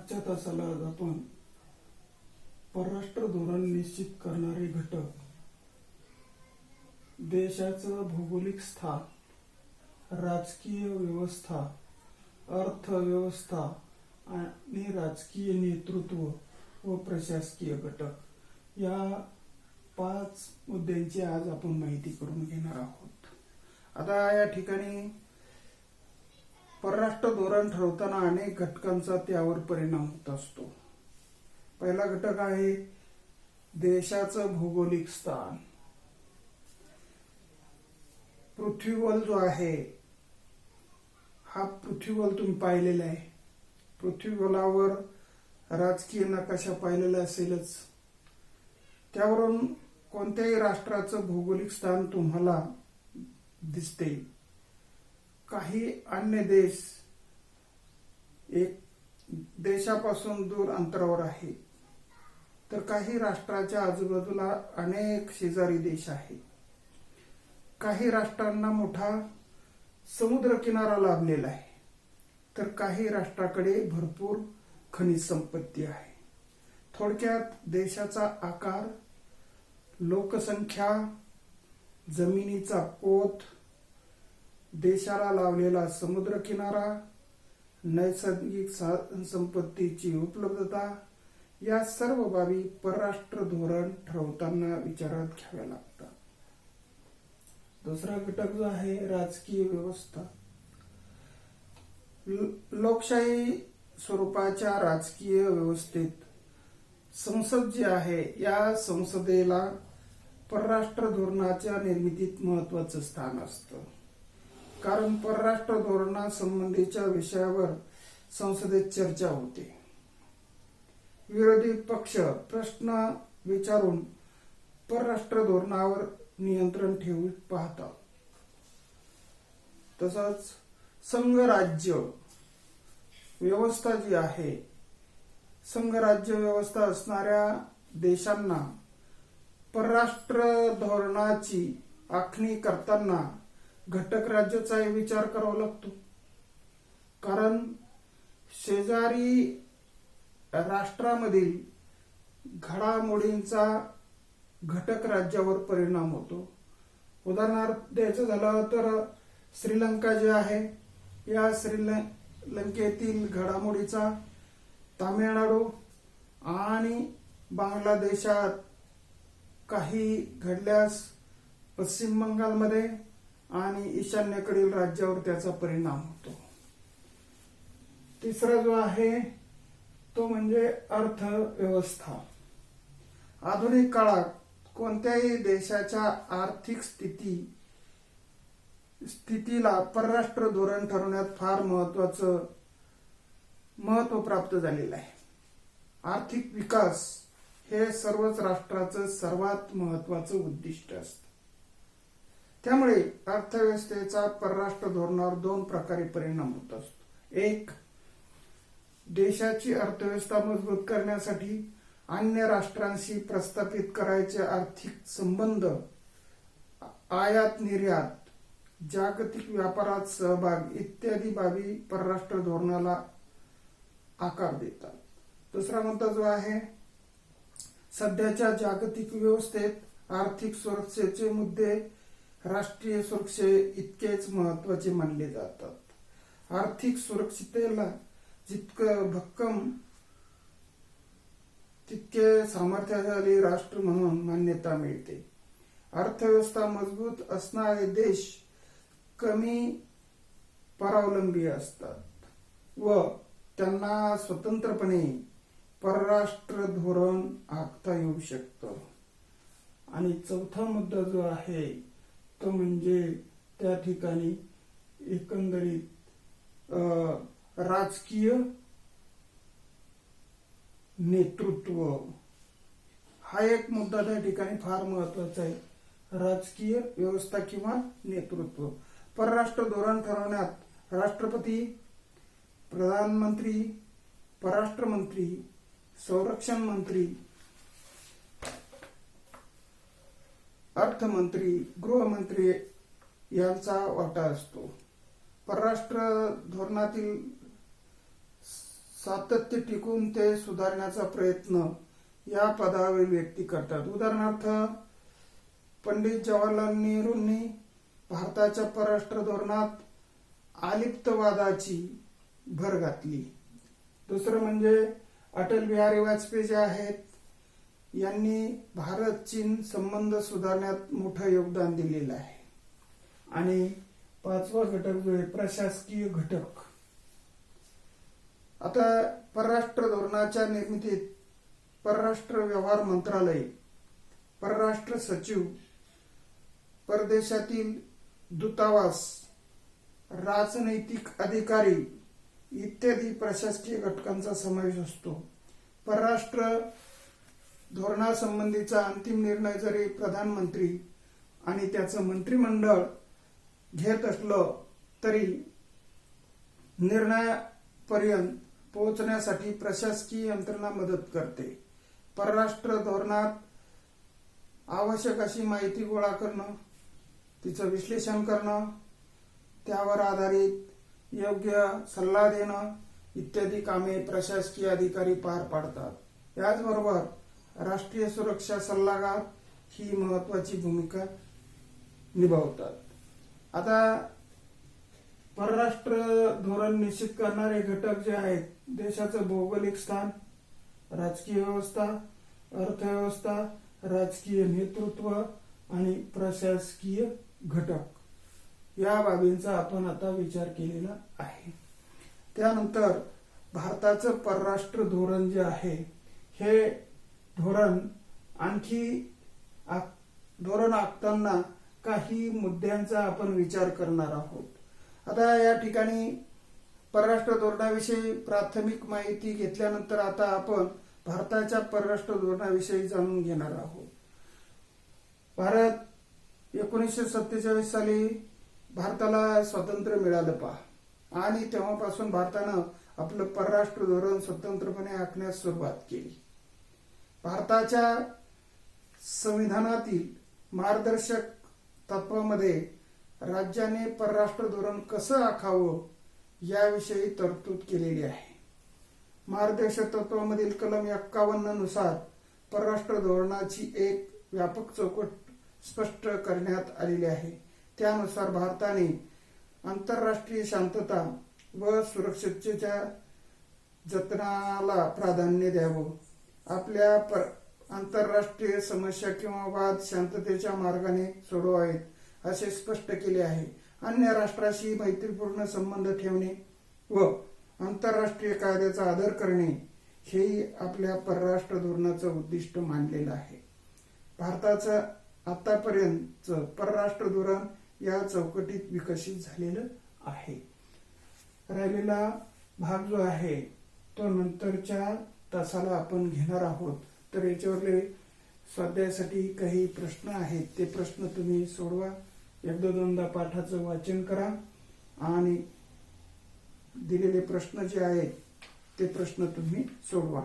आजच्या तासाला आज आपण परराष्ट्र धोरण निश्चित करणारे घटक, देशाचं भौगोलिक स्थान, राजकीय व्यवस्था, अर्थव्यवस्था आणि राजकीय नेतृत्व व प्रशासकीय घटक या 5 मुद्द्यांची आज आपण माहिती करून घेणार आहोत. आता या ठिकाणी परराष्ट्र धोरण ठरवताना अनेक घटकांचा त्यावर परिणाम होत असतो. पहिला घटक आहे देशाचं भौगोलिक स्थान. पृथ्वीबल जो आहे हा पृथ्वीबल तुम्ही पाहिलेला आहे. पृथ्वीबलावर राजकीय नकाशा पाहिलेला असेलच. त्यावरून कोणत्याही राष्ट्राचं भौगोलिक स्थान तुम्हाला दिसते. काही अन्य देश एक देशापासून दूर अंतरावर आहे, तर काही राष्ट्राच्या आजूबाजूला अनेक शेजारी देश आहेत. काही राष्ट्रांना मोठा समुद्र किनारा लाभलेला आहे, तर काही राष्ट्राकडे भरपूर खनिज संपत्ती आहे. थोडक्यात देशाचा आकार, लोकसंख्या, जमिनीचा पोत, देशाला लावलेला समुद्र किनारा, नैसर्गिक संपत्तीची उपलब्धता या सर्व बाबी परराष्ट्र धोरण ठरवताना विचारात घ्याव्या लागतात. दुसरा घटक जो आहे राजकीय व्यवस्था. लोकशाही स्वरूपाच्या राजकीय व्यवस्थेत संसद जी आहे या संसदेला परराष्ट्र धोरणाच्या निर्मितीत महत्वाचं स्थान असतं. कारण परराष्ट्र धोरणासंबंधीच्या विषयावर संसदेत चर्चा होते. विरोधी पक्ष प्रश्न विचारून परराष्ट्र धोरणावर नियंत्रण ठेवू पाहतात. तसंच संघराज्य व्यवस्था जी आहे, संघराज्य व्यवस्था असणाऱ्या देशांना परराष्ट्र धोरणाची आखणी करताना घटक राज्याचाही विचार करावा लागतो. कारण शेजारी राष्ट्रामधील घडामोडींचा घटक राज्यावर परिणाम होतो. उदाहरणार्थ द्यायचं झालं तर श्रीलंका जे आहे या श्रीलंकेतील घडामोडीचा तामिळनाडू आणि बांगलादेशात काही घडल्यास पश्चिम बंगालमध्ये आणि ईशान्येकडील राज्यावर त्याचा परिणाम होतो. तिसरा जो आहे तो म्हणजे अर्थव्यवस्था. आधुनिक काळात कोणत्याही देशाच्या आर्थिक स्थितीला परराष्ट्र धोरण ठरवण्यात फार महत्व प्राप्त झालेलं आहे. आर्थिक विकास हे सर्वच राष्ट्राचं सर्वात महत्वाचं उद्दिष्ट असतं. त्यामुळे अर्थव्यवस्थेचा परराष्ट्र धोरणावर 2 प्रकारे परिणाम होत असतो. एक, देशाची अर्थव्यवस्था मजबूत करण्यासाठी अन्य राष्ट्रांशी प्रस्थापित करायचे आर्थिक संबंध, आयात निर्यात, जागतिक व्यापारात सहभाग इत्यादी बाबी परराष्ट्र धोरणाला आकार देतात. दुसरा मुद्दा जो आहे, सध्याच्या जागतिक व्यवस्थेत आर्थिक सुरक्षेचे मुद्दे राष्ट्रीय सुरक्षे इतकेच महत्वाचे मानले जातात. आर्थिक सुरक्षिततेला जितकं भक्कम तितके सामर्थ्यशाली राष्ट्र म्हणून मान्यता मिळते. अर्थव्यवस्था मजबूत असणारे देश कमी परावलंबी असतात व त्यांना स्वतंत्रपणे परराष्ट्र धोरण आखता येऊ शकतं. आणि चौथा मुद्दा जो आहे तो म्हणजे त्या ठिकाणी एकंदरीत राजकीय नेतृत्व हा एक मुद्दा त्या ठिकाणी फार महत्वाचा आहे. राजकीय व्यवस्था किंवा नेतृत्व. परराष्ट्र धोरण ठरवण्यात राष्ट्रपती, प्रधानमंत्री, परराष्ट्र मंत्री, संरक्षण मंत्री, अर्थमंत्री, गृहमंत्री यांचा वाटा असतो. परराष्ट्र धोरणातील सातत्य टिकून ते सुधारण्याचा प्रयत्न या पदावरील व्यक्ती करतात. उदाहरणार्थ, पंडित जवाहरलाल नेहरूंनी भारताच्या परराष्ट्र धोरणात अलिप्तवादाची भर घातली. दुसरं म्हणजे अटल बिहारी वाजपेयी जे आहेत, यांनी भारत चीन संबंध सुधारण्यात मोठं योगदान दिलेलं आहे. आणि पाचवा घटक जो आहे प्रशासकीय घटक. आता परराष्ट्र धोरणाच्या निर्मितीत परराष्ट्र व्यवहार मंत्रालय, परराष्ट्र सचिव, परदेशातील दूतावास, राजनैतिक अधिकारी इत्यादी प्रशासकीय घटकांचा समावेश असतो. परराष्ट्र धोरणासंबंधीचा अंतिम निर्णय जरी प्रधानमंत्री आणि त्याचं मंत्रिमंडळ घेत असलं तरी निर्णयापर्यंत पोहोचण्यासाठी प्रशासकीय यंत्रणा मदत करते. परराष्ट्र धोरणात आवश्यक अशी माहिती गोळा करणं, तिचं विश्लेषण करणं, त्यावर आधारित योग्य सल्ला देणं इत्यादी कामे प्रशासकीय अधिकारी पार पाडतात. याचबरोबर राष्ट्रीय सुरक्षा सल्लागार ही महत्वाची भूमिका निभावतात. आता परराष्ट्र धोरण निश्चित करणारे घटक जे आहेत, देशाचं भौगोलिक स्थान, राजकीय व्यवस्था, अर्थव्यवस्था, राजकीय नेतृत्व आणि प्रशासकीय घटक, या बाबींचा आपण आता विचार केलेला आहे. त्यानंतर भारताचं परराष्ट्र धोरण जे आहे, हे धोरण धोरण आखताना काही मुद्द्यांचा आपण विचार करणार आहोत. आता या ठिकाणी परराष्ट्र धोरणाविषयी प्राथमिक माहिती घेतल्यानंतर आता आपण भारताच्या परराष्ट्र धोरणाविषयी जाणून घेणार आहोत. भारत 1947 साली भारताला स्वातंत्र्य मिळालं पहा, आणि तेव्हापासून भारतानं आपलं परराष्ट्र धोरण स्वतंत्रपणे आखण्यास सुरुवात केली. भारताच्या संविधानातील मार्गदर्शक तत्वामध्ये राज्याने परराष्ट्र धोरण कसं आखावं याविषयी तरतूद केलेली आहे. मार्गदर्शक तत्वामधील कलम 51 नुसार परराष्ट्र धोरणाची एक व्यापक चौकट स्पष्ट करण्यात आलेली आहे. त्यानुसार भारताने आंतरराष्ट्रीय शांतता व सुरक्षेच्या जतनाला प्राधान्य द्यावं, आपल्या आंतरराष्ट्रीय समस्या किंवा वाद शांततेच्या मार्गाने सोडवावेत असे स्पष्ट केले आहे. अन्य राष्ट्राशी मैत्रीपूर्ण संबंध ठेवणे व आंतरराष्ट्रीय कायद्याचा आदर करणे हेही आपल्या परराष्ट्र धोरणाचं उद्दिष्ट मानलेलं आहे. भारताचं आतापर्यंतचं परराष्ट्र धोरण या चौकटीत विकसित झालेलं आहे. राहिलेला भाग जो आहे तो नंतरच्या तासाला आपण घेणार आहोत. तर याच्यावरले स्वाध्यायासाठी काही प्रश्न आहेत, ते प्रश्न तुम्ही सोडवा. एकदा दोनदा पाठाचं वाचन करा आणि दिलेले प्रश्न जे आहेत ते प्रश्न तुम्ही सोडवा.